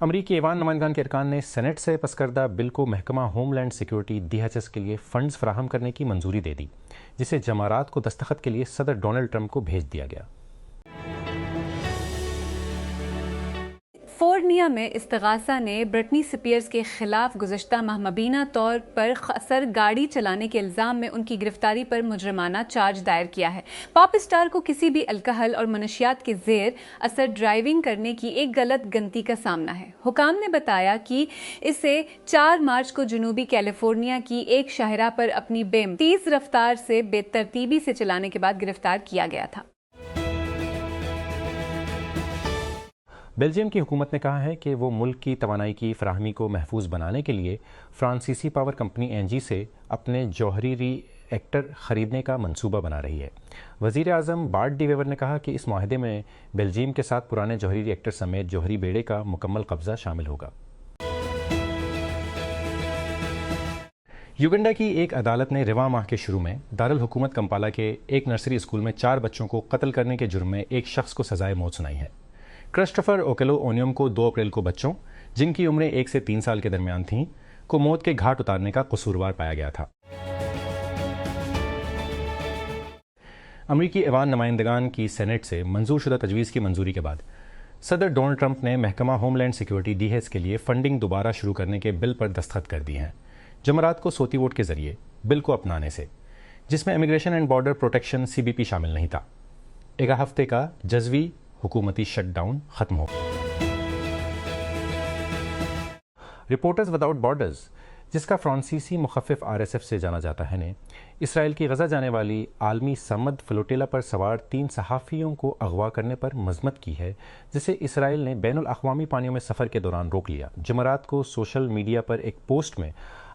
امریکی ایوان نمائندگان کے ارکان نے سینٹ سے پس کردہ بل کو محکمہ ہوم لینڈ سیکیورٹی DHS کے لیے فنڈز فراہم کرنے کی منظوری دے دی، جسے جمعرات کو دستخط کے لیے صدر ڈونلڈ ٹرمپ کو بھیج دیا گیا۔ فورنیا میں استغاثہ نے برٹنی سپیئرز کے خلاف گزشتہ ماہ مبینہ طور پر اثر گاڑی چلانے کے الزام میں ان کی گرفتاری پر مجرمانہ چارج دائر کیا ہے۔ پاپ اسٹار کو کسی بھی الکحل اور منشیات کے زیر اثر ڈرائیونگ کرنے کی ایک غلط گنتی کا سامنا ہے۔ حکام نے بتایا کہ اسے 4 مارچ کو جنوبی کیلیفورنیا کی ایک شاہراہ پر اپنی بیم تیز رفتار سے بے ترتیبی سے چلانے کے بعد گرفتار کیا گیا تھا۔ بیلجیم کی حکومت نے کہا ہے کہ وہ ملک کی توانائی کی فراہمی کو محفوظ بنانے کے لیے فرانسیسی پاور کمپنی ENGIE سے اپنے جوہری ری ایکٹر خریدنے کا منصوبہ بنا رہی ہے۔ وزیر اعظم بارٹ ڈی ویور نے کہا کہ اس معاہدے میں بیلجیم کے ساتھ پرانے جوہری ری ایکٹر سمیت جوہری بیڑے کا مکمل قبضہ شامل ہوگا۔ یوگنڈا کی ایک عدالت نے رواں ماہ کے شروع میں دارالحکومت کمپالا کے ایک نرسری اسکول میں 4 بچوں کو قتل کرنے کے جرم میں ایک شخص کو سزائے موت سنائی ہے۔ کرسٹوفر اوکیلو اونیم کو 2 اپریل کو بچوں، جن کی عمریں 1 سے 3 سال کے درمیان تھیں، کو موت کے گھاٹ اتارنے کا قصوروار پایا گیا تھا۔ امریکی ایوان نمائندگان کی سینٹ سے منظور شدہ تجویز کی منظوری کے بعد صدر ڈونلڈ ٹرمپ نے محکمہ ہوم لینڈ سیکیورٹی DHS کے لیے فنڈنگ دوبارہ شروع کرنے کے بل پر دستخط کر دی ہیں، جمعرات کو صوتی ووٹ کے ذریعے بل کو اپنانے سے، جس میں immigration and border protection CBP شامل نہیں تھا۔ ایک ہفتے کا جزوی حکومتی شٹ ڈاؤن ختم ہو۔ رپورٹرز وداؤٹ بارڈرز، جس کا فرانسیسی مخفف RSF سے جانا جاتا ہے، نے اسرائیل کی غزہ جانے والی عالمی سمد فلوٹیلا پر سوار 3 صحافیوں کو اغوا کرنے پر مذمت کی ہے، جسے اسرائیل نے بین الاقوامی پانیوں میں سفر کے دوران روک لیا۔ جمعرات کو سوشل میڈیا پر ایک پوسٹ میں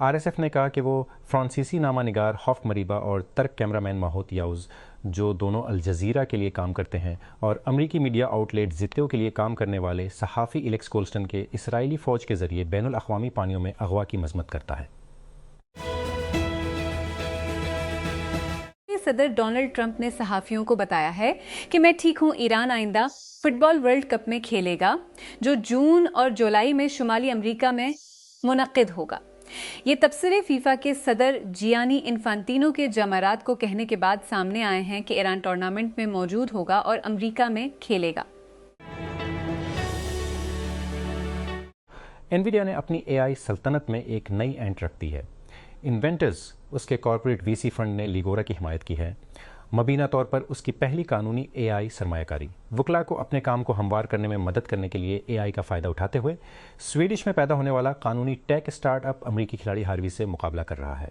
RSF نے کہا کہ وہ فرانسیسی نامہ نگار ہوف مریبا اور ترک کیمرہ مین ماہوت یاؤز، جو دونوں الجزیرہ کے لیے کام کرتے ہیں، اور امریکی میڈیا آؤٹ لیٹ زیتو کے لیے کام کرنے والے صحافی الیکس کولسٹن کے اسرائیلی فوج کے ذریعے بین الاقوامی پانیوں میں اغوا کی مذمت کرتا ہے۔ صدر ڈونلڈ ٹرمپ نے صحافیوں کو بتایا ہے کہ میں ٹھیک ہوں، ایران آئندہ فٹ بال ورلڈ کپ میں کھیلے گا، جو جون اور جولائی میں شمالی امریکہ میں منعقد ہوگا۔ یہ تبصرے فیفا کے صدر جیانی انفانتینو کے جمعرات کو کہنے کے بعد سامنے آئے ہیں کہ ایران ٹورنامنٹ میں موجود ہوگا اور امریکہ میں کھیلے گا۔ انویڈیا نے اپنی AI سلطنت میں ایک نئی اینٹ رکھ دی ہے۔ انوینٹرز، اس کے کارپوریٹ VC فنڈ نے لیگورا کی حمایت کی ہے، مبینہ طور پر اس کی پہلی قانونی AI سرمایہ کاری۔ وکلاء کو اپنے کام کو ہموار کرنے میں مدد کرنے کے لیے AI کا فائدہ اٹھاتے ہوئے سویڈش میں پیدا ہونے والا قانونی ٹیک اسٹارٹ اپ امریکی کھلاڑی ہاروی سے مقابلہ کر رہا ہے۔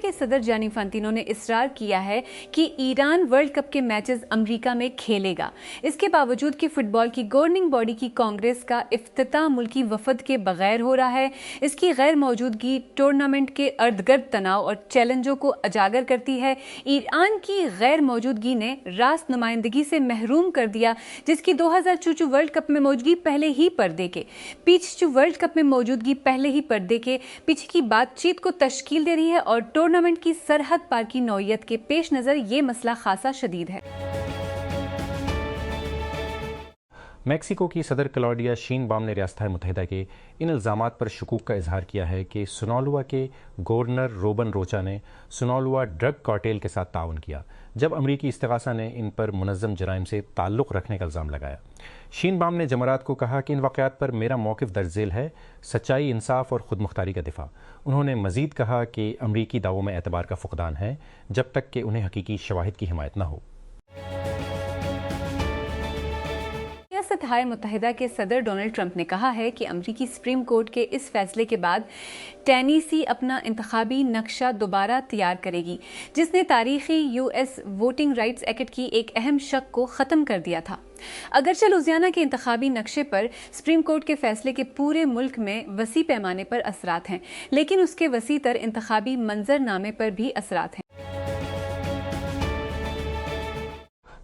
کے صدر جانی انفانتینو نے اصرار کیا ہے کہ ایران ورلڈ کپ کے میچز امریکہ میں کھیلے گا، اس کے باوجود کہ فٹ بال کی گورننگ باڈی کی کانگریس کا افتتاح ملکی وفد کے بغیر ہو رہا ہے۔ اس کی غیر موجودگی ٹورنامنٹ کے ارد گرد تناؤ اور چیلنجوں کو اجاگر کرتی ہے۔ ایران کی غیر موجودگی نے راست نمائندگی سے محروم کر دیا، جس کی 2024 ورلڈ کپ میں موجودگی پہلے ہی پردے کے پیچھے کی بات چیت کو تشکیل دے رہی ہے، اور ٹورنامنٹ کی سرحد پار کی نوعیت کے پیش نظر یہ مسئلہ خاصا شدید ہے۔ میکسیکو کی صدر کلاڈیا شین بام نے ریاستہائے متحدہ کے ان الزامات پر شکوک کا اظہار کیا ہے کہ سنالوا کے گورنر روبن روچا نے سنالوا ڈرگ کارٹیل کے ساتھ تعاون کیا، جب امریکی استغاثہ نے ان پر منظم جرائم سے تعلق رکھنے کا الزام لگایا۔ شین بام نے جمعرات کو کہا کہ ان واقعات پر میرا موقف درج ذیل ہے، سچائی، انصاف اور خود مختاری کا دفاع۔ انہوں نے مزید کہا کہ امریکی دعووں میں اعتبار کا فقدان ہے جب تک کہ انہیں حقیقی شواہد کی حمایت نہ ہو۔ ریاستہائے متحدہ کے صدر ڈونلڈ ٹرمپ نے کہا ہے کہ امریکی سپریم کورٹ کے اس فیصلے کے بعد ٹینیسی اپنا انتخابی نقشہ دوبارہ تیار کرے گی، جس نے تاریخی US ووٹنگ رائٹس ایکٹ کی ایک اہم شق کو ختم کر دیا تھا۔ اگرچہ لوزیانہ کے انتخابی نقشے پر سپریم کورٹ کے فیصلے کے پورے ملک میں وسیع پیمانے پر اثرات ہیں، لیکن اس کے وسیع تر انتخابی منظر نامے پر بھی اثرات ہیں۔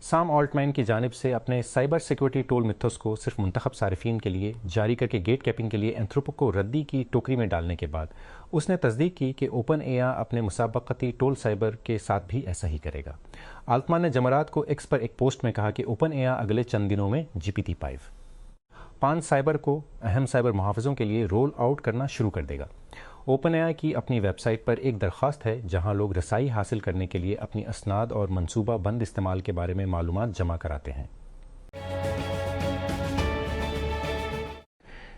سام آلٹمین کی جانب سے اپنے سائبر سیکیورٹی ٹول میتھوس کو صرف منتخب صارفین کے لیے جاری کر کے گیٹ کیپنگ کے لیے اینتھروپو کو ردی کی ٹوکری میں ڈالنے کے بعد اس نے تصدیق کی کہ اوپن اے آئی اپنے مسابقتی ٹول سائبر کے ساتھ بھی ایسا ہی کرے گا۔ آلتمان نے جمعرات کو ایکس پر ایک پوسٹ میں کہا کہ اوپن اے آئی اگلے چند دنوں میں GPT-5 سائبر کو اہم سائبر محافظوں کے لیے رول آؤٹ کرنا شروع کر دے گا۔ اوپن اے آئی کی اپنی ویب سائٹ پر ایک درخواست ہے جہاں لوگ رسائی حاصل کرنے کے لیے اپنی اسناد اور منصوبہ بند استعمال کے بارے میں معلومات جمع کراتے ہیں۔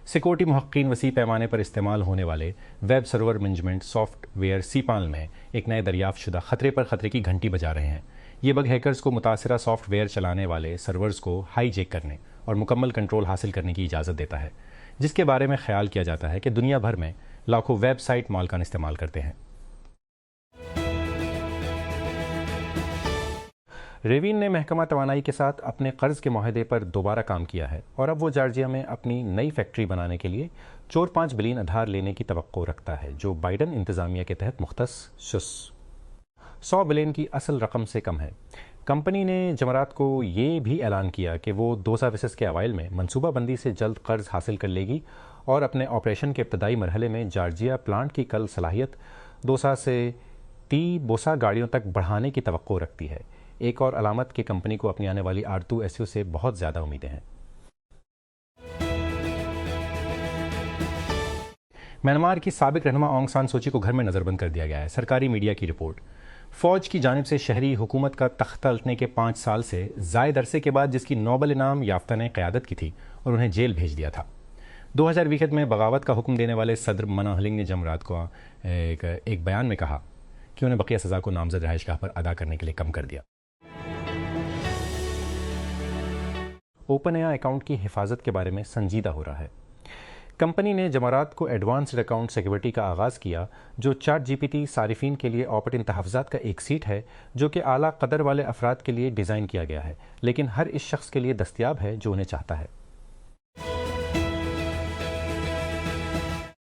سیکورٹی محققین وسیع پیمانے پر استعمال ہونے والے web server management software cPanel میں ایک نئے دریافت شدہ خطرے پر خطرے کی گھنٹی بجا رہے ہیں۔ یہ بگ ہیکرز کو متاثرہ سافٹ ویئر چلانے والے سرورز کو ہائی جیک کرنے اور مکمل کنٹرول حاصل کرنے کی اجازت دیتا ہے، جس کے بارے میں خیال کیا جاتا ہے کہ دنیا بھر میں لاکھوں ویب سائٹ مالکان استعمال کرتے ہیں۔ ریوین نے محکمہ توانائی کے ساتھ اپنے قرض کے معاہدے پر دوبارہ کام کیا ہے اور اب وہ جارجیا میں اپنی نئی فیکٹری بنانے کے لیے 4.5 بلین ادھار لینے کی توقع رکھتا ہے، جو بائیڈن انتظامیہ کے تحت مختص 100 بلین کی اصل رقم سے کم ہے۔ کمپنی نے جمعرات کو یہ بھی اعلان کیا کہ وہ 2 سروسز کے اوائل میں منصوبہ بندی سے جلد قرض حاصل کر لے گی اور اپنے آپریشن کے ابتدائی مرحلے میں جارجیا پلانٹ کی کل صلاحیت 200 سے 30 بوسا گاڑیوں تک بڑھانے کی توقع رکھتی ہے۔ ایک اور علامت کہ کمپنی کو اپنی آنے والی R2SU سے بہت زیادہ امیدیں ہیں۔ میانمار کی سابق رہنما اونگ سان سوچی کو گھر میں نظر بند کر دیا گیا ہے۔ سرکاری میڈیا کی رپورٹ۔ فوج کی جانب سے شہری حکومت کا تختہ الٹنے کے 5 سال سے زائد عرصے کے بعد جس کی نوبل انعام یافتہ نے قیادت کی تھی اور انہیں جیل بھیج دیا تھا۔ 2021 میں بغاوت کا حکم دینے والے صدر منا ہلنگ نے جمعرات کو ایک بیان میں کہا کہ انہیں بقیہ سزا کو نامزد رہائش گاہ پر ادا کرنے کے لیے کم کر دیا۔ اوپن اے آئی اکاؤنٹ کی حفاظت کے بارے میں سنجیدہ ہو رہا ہے۔ کمپنی نے جمعرات کو ایڈوانسڈ اکاؤنٹ سیکیورٹی کا آغاز کیا، جو چیٹ GPT صارفین کے لیے آپریٹنگ تحفظات کا ایک سیٹ ہے جو کہ اعلیٰ قدر والے افراد کے لیے ڈیزائن کیا گیا ہے، لیکن ہر اس شخص کے لیے دستیاب ہے جو انہیں چاہتا ہے۔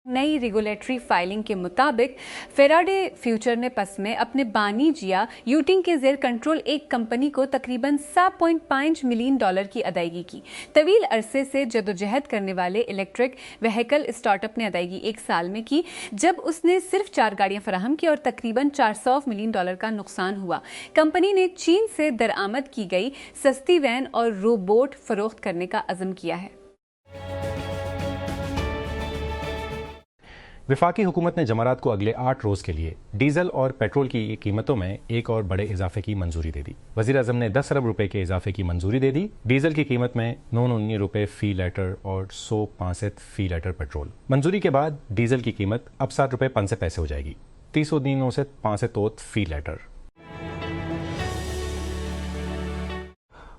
نئی ریگولیٹری فائلنگ کے مطابق فیراڈے فیوچر نے پس میں اپنے بانی جیا یوٹنگ کے زیر کنٹرول ایک کمپنی کو تقریباً $7.5 ملین کی ادائیگی کی۔ طویل عرصے سے جدوجہد کرنے والے الیکٹرک وہیکل اسٹارٹ اپ نے ادائیگی 1 سال میں کی، جب اس نے صرف 4 گاڑیاں فراہم کی اور تقریباً $400 ملین کا نقصان ہوا۔ کمپنی نے چین سے درآمد کی گئی سستی وین اور روبوٹ فروخت کرنے کا عزم کیا ہے۔ وفاقی حکومت نے جمعرات کو اگلے 8 روز کے لیے ڈیزل اور پیٹرول کی قیمتوں میں ایک اور بڑے اضافے کی منظوری دے دی۔ وزیر اعظم نے 10 ارب روپے کے اضافے کی منظوری دے دی۔ ڈیزل کی قیمت میں 919 روپے فی لیٹر اور 165 فی لیٹر پیٹرول۔ منظوری کے بعد ڈیزل کی قیمت اب 7 روپے 5 پیسے ہو جائے گی، 395 فی لیٹر۔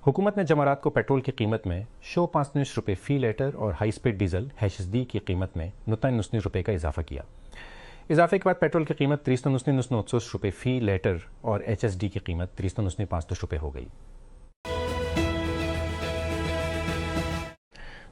حکومت نے جمعرات کو پیٹرول کی قیمت میں 105 روپے فی لیٹر اور ہائی سپیڈ ڈیزل HSD کی قیمت میں 99 روپے کا اضافہ کیا۔ اضافے کے بعد پیٹرول کی قیمت 399 روپے فی لیٹر اور HSD کی قیمت 395 روپے ہو گئی۔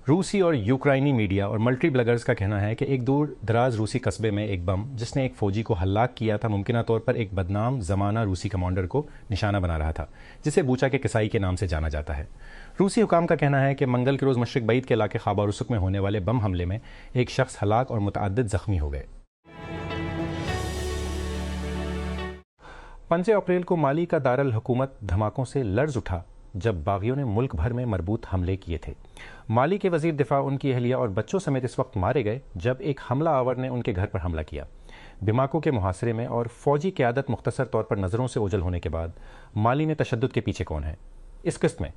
روسی اور یوکرائنی میڈیا اور ملٹی بلاگرز کا کہنا ہے کہ ایک دور دراز روسی قصبے میں ایک بم جس نے ایک فوجی کو ہلاک کیا تھا ممکنہ طور پر ایک بدنام زمانہ روسی کمانڈر کو نشانہ بنا رہا تھا، جسے بوچا کے کسائی کے نام سے جانا جاتا ہے۔ روسی حکام کا کہنا ہے کہ منگل کے روز مشرق بعید کے علاقے خاباروسک میں ہونے والے بم حملے میں ایک شخص ہلاک اور متعدد زخمی ہو گئے۔ 5 اپریل کو مالی کا دارالحکومت دھماکوں سے لرز اٹھا جب باغیوں نے ملک بھر میں مربوط حملے کیے تھے۔ مالی کے وزیر دفاع، ان کی اہلیہ اور بچوں سمیت اس وقت مارے گئے جب ایک حملہ آور نے ان کے گھر پر حملہ کیا۔ بماکو کے محاصرے میں اور فوجی قیادت مختصر طور پر نظروں سے اوجھل ہونے کے بعد مالی نے تشدد کے پیچھے کون ہے، اس قسط میں